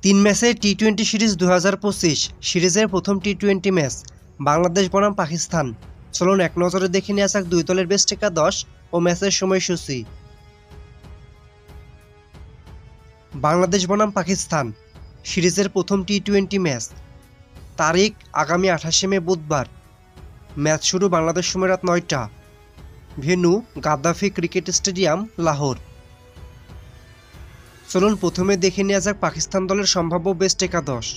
3 ম্যাচের টি-20 সিরিজ 2025 সিরিজের প্রথম টি-20 ম্যাচ বাংলাদেশ বনাম পাকিস্তান। চলুন এক নজরে দেখে নেওয়া যাক দুই দলের বেস্ট একাদশ ও ম্যাচের সময়সূচি। বাংলাদেশ বনাম পাকিস্তান সিরিজের প্রথম টি-20 ম্যাচ, তারিখ আগামী 28 মে বুধবার। ম্যাচ শুরু বাংলাদেশ সময় রাত 9টা। Venue Gaddafi cricket stadium, Lahore. চলুন প্রথমে দেখে নেওয়া যাক পাকিস্তান দলের সম্ভাব্য বেস্ট একাদশ।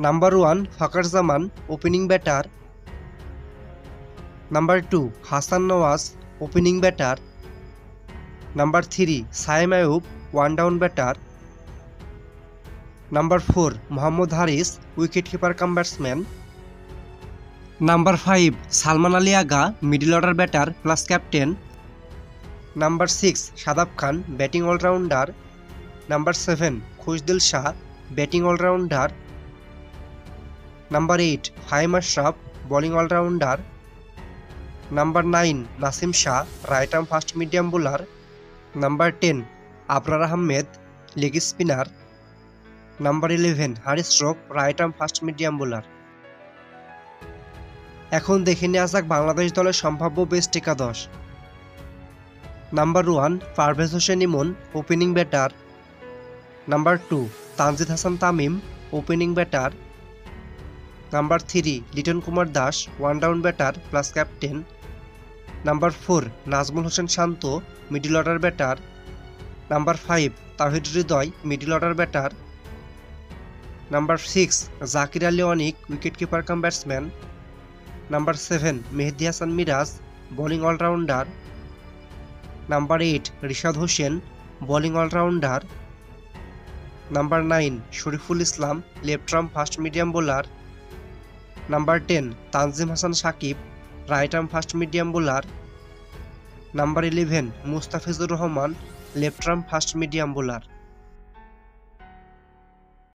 Number 1 Fakhar Zaman, opening batter. Number 2 Hasan Nawaz, opening batter. Number 3 Saim Ayub, one down batter. Number 4 Mohammad Haris, wicket keeper cum batsman. Number 5 Salman Ali Agha, middle order batter plus captain. Number 6 Shadab Khan, batting allrounder. Number 7 Khushdil Shah, batting allrounder. Number 8 Faheem Ashraf, bowling allrounder. Number 9 Naseem Shah, right arm fast medium bowler. Number 10 Abrar Ahmed, leg spinner. Number 11 Haris Rauf, right arm fast medium bowler. এখন দেখে নেওয়া যাক বাংলাদেশ দলের সম্ভাব্য best একাদশ। Number 1 Parvez Hossain Emon, opening batter. Number 2 Tanzid Hasan Tamim, opening batter. Number 3 Litton Kumar Das, one down batter plus captain. Number 4 Najmul Hossain Shanto, middle order batter. Number 5 Towhid Hridoy, middle order batter. Number 6 Jaker Ali Anik, wicket keeper cum batsman. Number 7 Mehedi Hasan Miraz, bowling allrounder. Number 8 Rishad Hossain, bowling allrounder. Number 9 Shoriful Islam, left arm fast medium bowler. Number 10 Tanzim Hasan Sakib, right arm fast medium bowler. Number 11 Mustafizur Rahman, left arm fast medium bowler.